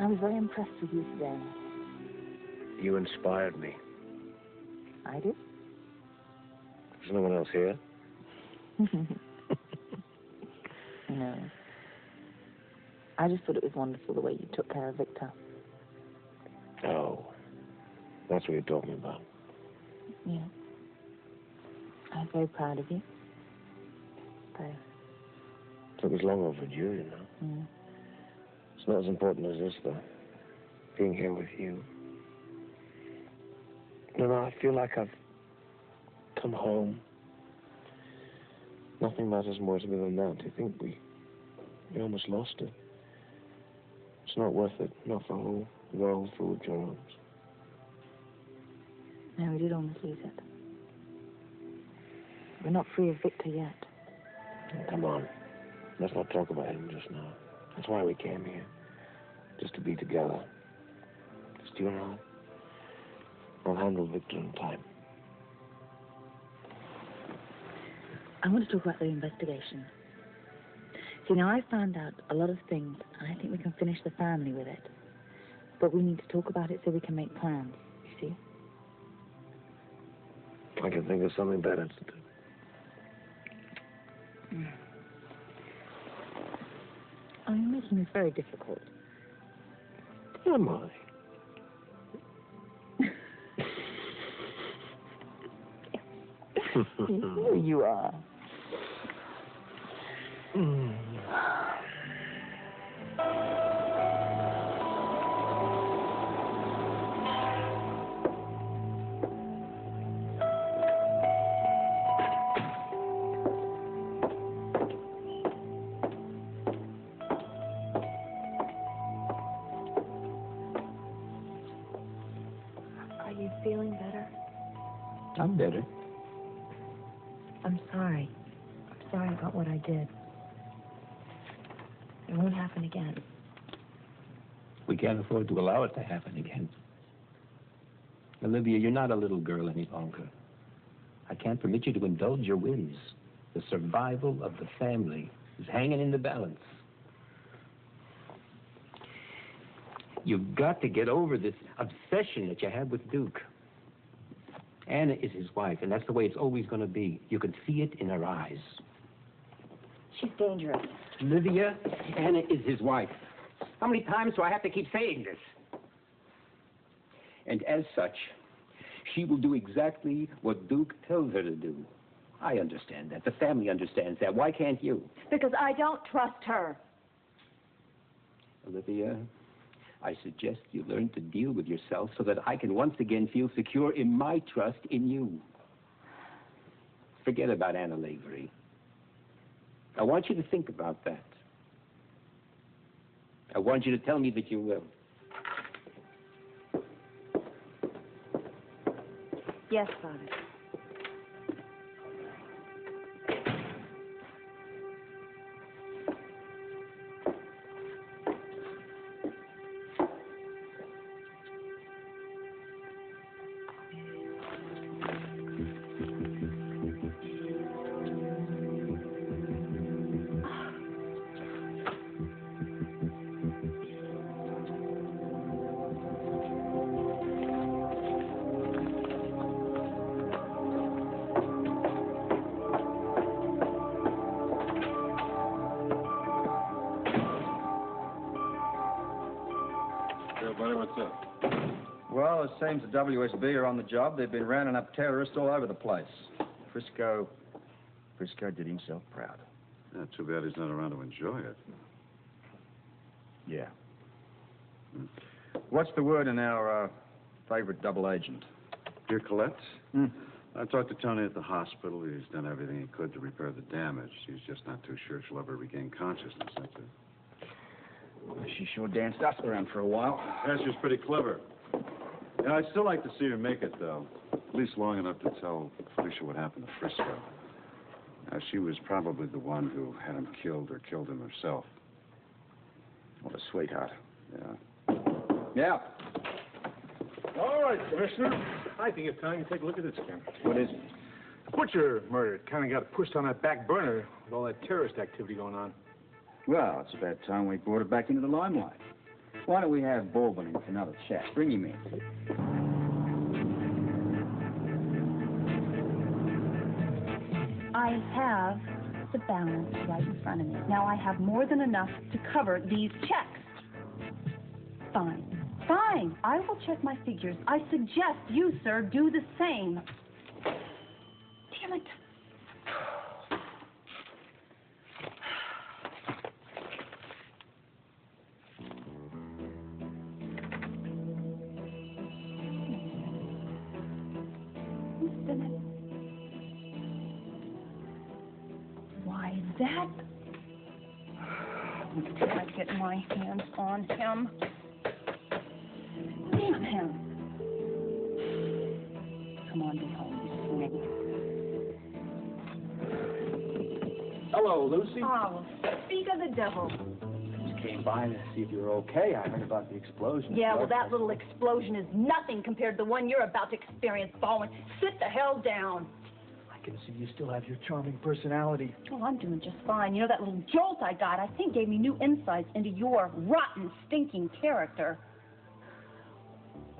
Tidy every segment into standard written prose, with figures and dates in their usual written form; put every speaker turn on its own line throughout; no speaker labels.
I was very impressed with you today.
You inspired me.
I did?
There's no one else here?
No. I just thought it was wonderful the way you took care of Victor.
Oh. That's what you're talking about.
Yeah. I'm very proud of you. Very.
It was long overdue, you know.
Mm.
It's not as important as this, though. Being here with you. No, I feel like I've come home. Nothing matters more to me than that. I think we almost lost it. It's not worth it. Not for a whole world full of Jeromes.
No, we did almost lose it. We're not free of Victor yet.
Come on. Let's not talk about him just now. That's why we came here. Just to be together. Just you and I. I'll handle Victor in time.
I want to talk about the investigation. See, now I found out a lot of things, and I think we can finish the family with it. But we need to talk about it so we can make plans, you see?
I can think of something better to do.
Oh, you're making this very difficult.
Am I?
You are. Are you feeling better?
I'm better.
I'm sorry. I'm sorry about what I did. It won't happen again.
We can't afford to allow it to happen again. Olivia, you're not a little girl any longer. I can't permit you to indulge your whims. The survival of the family is hanging in the balance. You've got to get over this obsession that you have with Duke. Anna is his wife, and that's the way it's always going to be. You can see it in her eyes.
She's dangerous.
Olivia, Anna is his wife. How many times do I have to keep saying this? And as such, she will do exactly what Duke tells her to do. I understand that. The family understands that. Why can't you?
Because I don't trust her.
Olivia, I suggest you learn to deal with yourself so that I can once again feel secure in my trust in you. Forget about Anna Lavery. I want you to think about that. I want you to tell me that you will.
Yes, Father.
Well, it seems the WSB are on the job. They've been rounding up terrorists all over the place. Frisco did himself proud.
Yeah, too bad he's not around to enjoy it.
Yeah. What's the word in our favorite double agent?
Dear Colette? I talked to Tony at the hospital. He's done everything he could to repair the damage. He's just not too sure she'll ever regain consciousness, that's it.
Well, she sure danced us around for a while.
Yeah, she's pretty clever. Yeah, I'd still like to see her make it, though. At least long enough to tell Felicia what happened to Frisco. She was probably the one who had him killed or killed him herself.
What a sweetheart.
Yeah.
Yeah.
All right, Commissioner. I think it's time to take a look at this again.
What is it?
The Butcher murder kind of got pushed on that back burner with all that terrorist activity going on.
Well, it's about time we brought it back into the limelight. Why don't we have Bourbon in for another chat? Bring him in.
I have the balance right in front of me. Now I have more than enough to cover these checks. Fine. Fine. I will check my figures. I suggest you, sir, do the same. Damn it. Why, that... I'm going to try to get my hands on him. Damn him. Come on, be home, Snake.
Hello, Lucy.
Oh, speak of the devil.
Just came by to see if you were okay. I heard about the explosion.
Yeah, well, that little explosion is nothing compared to the one you're about to experience, Baldwin. Sit the hell down.
I can see you still have your charming personality.
Oh, I'm doing just fine. You know, that little jolt I got, I think gave me new insights into your rotten, stinking character.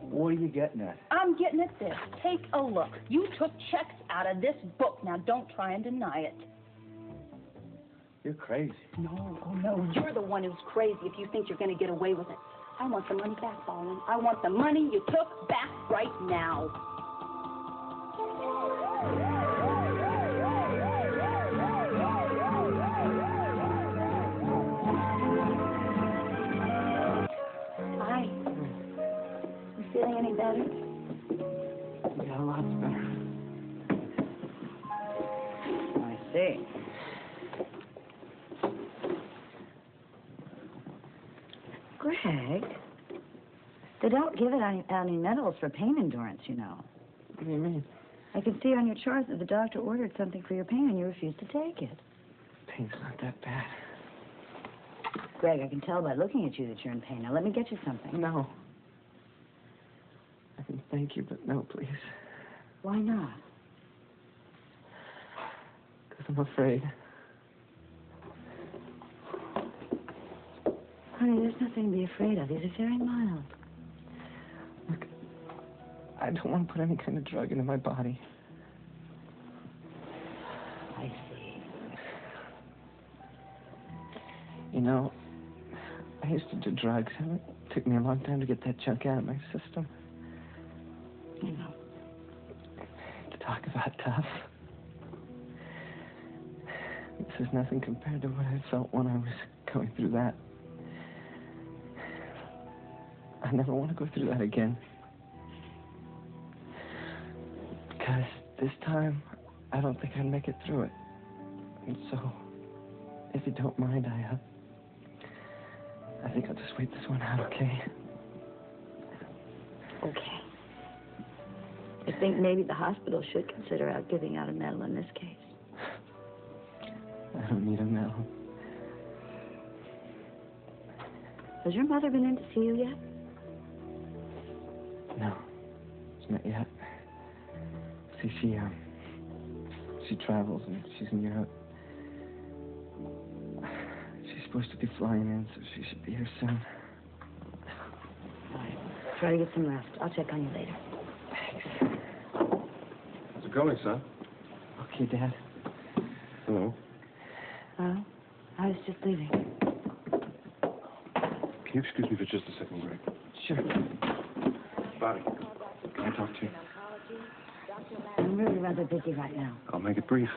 What are you getting at?
I'm getting at this. Take a look. You took checks out of this book. Now, don't try and deny it.
You're crazy.
No, oh no, you're the one who's crazy if you think you're going to get away with it. I want the money back, Baldwin. I want the money you took back right now. Hi. You feeling any better?
Yeah, lots better. I see.
Greg, they don't give it any medals for pain endurance, you know.
What do you mean?
I can see on your chart that the doctor ordered something for your pain and you refused to take it.
Pain's not that bad.
Greg, I can tell by looking at you that you're in pain. Now, let me get you something.
No. I mean, thank you, but no, please.
Why not?
Because I'm afraid.
Honey, there's nothing to be afraid of. These are very mild.
Look, I don't want to put any kind of drug into my body.
I see.
You know, I used to do drugs, and it took me a long time to get that junk out of my system.
You know.
To talk about tough. This is nothing compared to what I felt when I was going through that. I never want to go through that again. Because this time, I don't think I'd make it through it. And so, if you don't mind, I think I'll just wait this one out, okay?
Okay. I think maybe the hospital should consider giving out a medal in this case.
I don't need a medal.
Has your mother been in to see you yet?
No, not yet. See, she travels and she's in Europe. She's supposed to be flying in, so she should be here soon.
All right. Try to get some rest. I'll check on you later.
Thanks.
How's it going, son?
Okay, Dad.
Hello.
Well, I was just leaving.
Can you excuse me for just a second, Greg?
Sure.
Bobby, can I talk to you?
I'm really rather busy right now.
I'll make it brief.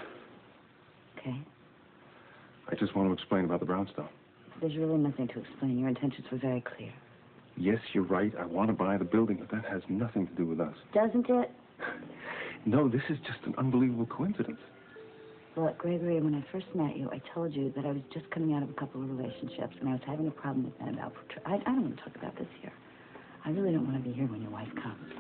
Okay?
I just want to explain about the brownstone.
There's really nothing to explain. Your intentions were very clear.
Yes, you're right. I want to buy the building, but that has nothing to do with us.
Doesn't it?
No, this is just an unbelievable coincidence.
Look, Gregory, when I first met you, I told you that I was just coming out of a couple of relationships, and I was having a problem with Annabelle. I don't want to talk about this here. I really don't want to be here when your wife comes.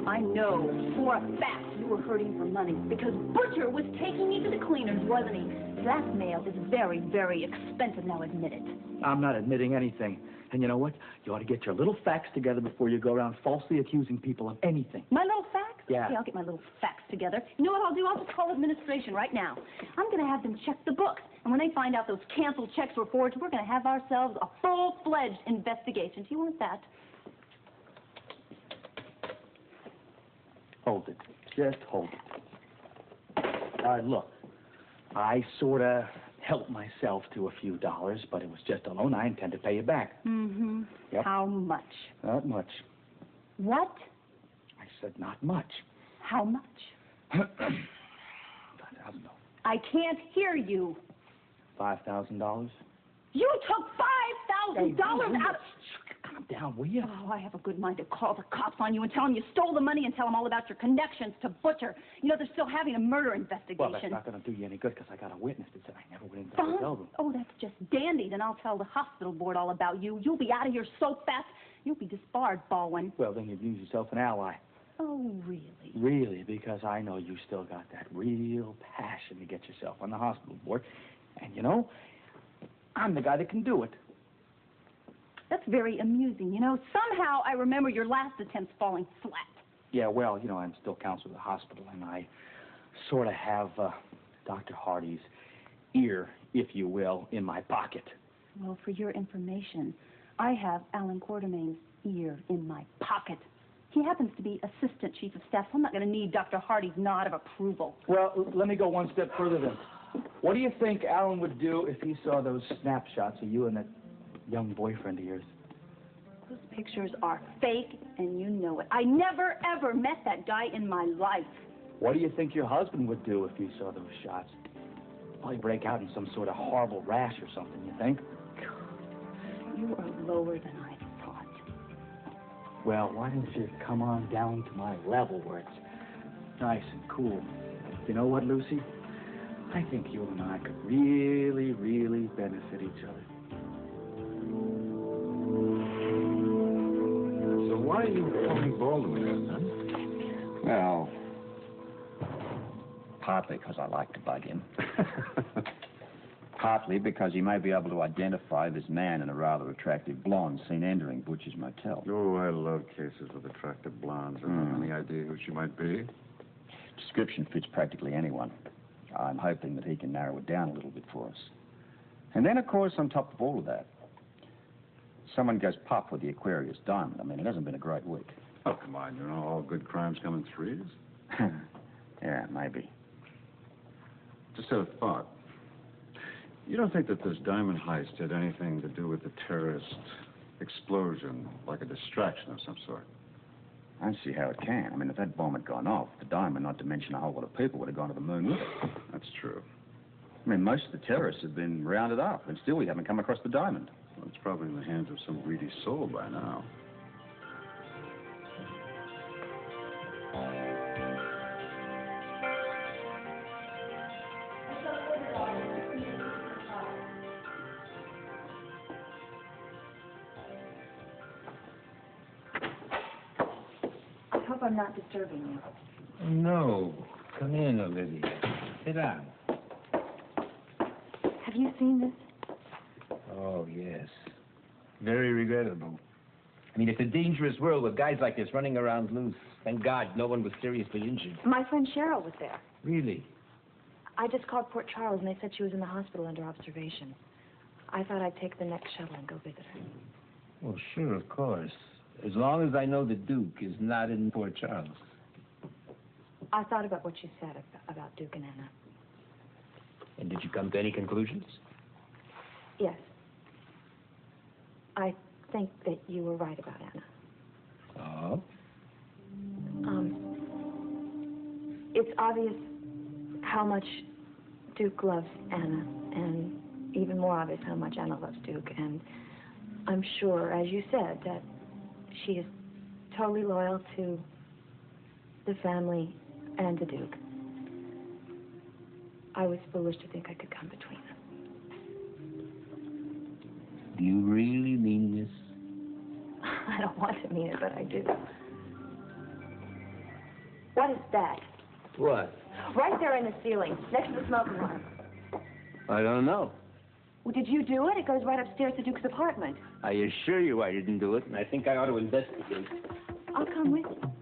I know for a fact you were hurting for money because Butcher was taking you to the cleaners, wasn't he? Blackmail is very, very expensive, now admit it.
I'm not admitting anything. And you know what? You ought to get your little facts together before you go around falsely accusing people of anything.
My little facts?
Yeah.
Okay, I'll get my little facts together. You know what I'll do? I'll just call administration right now. I'm going to have them check the books. And when they find out those canceled checks were forged, we're going to have ourselves a full-fledged investigation. Do you want that?
Hold it. Just hold it. Look, I sort of helped myself to a few dollars, but it was just a loan. I intend to pay you back.
Mm-hmm.
Yep.
How much?
Not much.
What?
I said not much.
How much?
$5,000.
I can't hear you.
$5,000?
You took $5,000 out of...
Calm down, will you?
Oh, I have a good mind to call the cops on you and tell them you stole the money and tell them all about your connections to Butcher. You know, they're still having a murder investigation.
Well, that's not going to do you any good because I got a witness that said I never went into the
Fine.
hotel room.
Oh, that's just dandy. Then I'll tell the hospital board all about you. You'll be out of here so fast, you'll be disbarred, Baldwin.
Well, then you'd use yourself an ally.
Oh, really?
Really, because I know you still got that real passion to get yourself on the hospital board. And, you know, I'm the guy that can do it.
That's very amusing. You know, somehow I remember your last attempts falling flat.
Yeah, well, you know, I'm still counselor of the hospital, and I sort of have Dr. Hardy's ear, if you will, in my pocket.
Well, for your information, I have Alan Quartermain's ear in my pocket. He happens to be assistant chief of staff, so I'm not going to need Dr. Hardy's nod of approval.
Well, let me go one step further then. What do you think Alan would do if he saw those snapshots of you and that young boyfriend of yours?
Those pictures are fake, and you know it. I never, ever met that guy in my life.
What do you think your husband would do if he saw those shots? Probably break out in some sort of horrible rash or something, you think?
You are lower than I thought.
Well, why don't you come on down to my level where it's nice and cool? You know what, Lucy? I think you and I could really, really benefit each other.
So why are you calling Baldwin, huh?
Well, partly because I like to bug him. Partly because he may be able to identify this man in a rather attractive blonde seen entering Butcher's motel.
Oh, I love cases with attractive blondes. Any idea who she might be?
Description fits practically anyone. I'm hoping that he can narrow it down a little bit for us. And then, of course, on top of all of that, someone goes pop with the Aquarius diamond. I mean, it hasn't been a great week.
Oh, come on, you know, all good crimes come in threes.
Yeah, maybe.
Just had a thought. You don't think that this diamond heist had anything to do with the terrorist explosion, like a distraction of some sort?
I don't see how it can. I mean, if that bomb had gone off, the diamond, not to mention a whole lot of people, would have gone to the moon with it.
That's true.
I mean, most of the terrorists have been rounded up, and still we haven't come across the diamond.
Well, it's probably in the hands of some greedy soul by now.
I hope I'm not disturbing you.
No. Come in, Olivia. Sit down.
Have you seen this?
Oh, yes. Very regrettable. I mean, it's a dangerous world with guys like this running around loose. Thank God no one was seriously injured.
My friend Cheryl was there.
Really?
I just called Port Charles, and they said she was in the hospital under observation. I thought I'd take the next shuttle and go visit her.
Well, sure, of course. As long as I know the Duke is not in Port Charles.
I thought about what you said about Duke and Anna.
And did you come to any conclusions?
Yes. I think that you were right about Anna.
Oh?
It's obvious how much Duke loves Anna, and even more obvious how much Anna loves Duke. And I'm sure, as you said, that she is totally loyal to the family and the Duke. I was foolish to think I could come between them.
Do you really mean this?
I don't want to mean it, but I do. What is that?
What?
Right there in the ceiling, next to the smoke alarm.
I don't know.
Well, did you do it? It goes right upstairs to Duke's apartment.
I assure you I didn't do it, and I think I ought to investigate.
I'll come with you.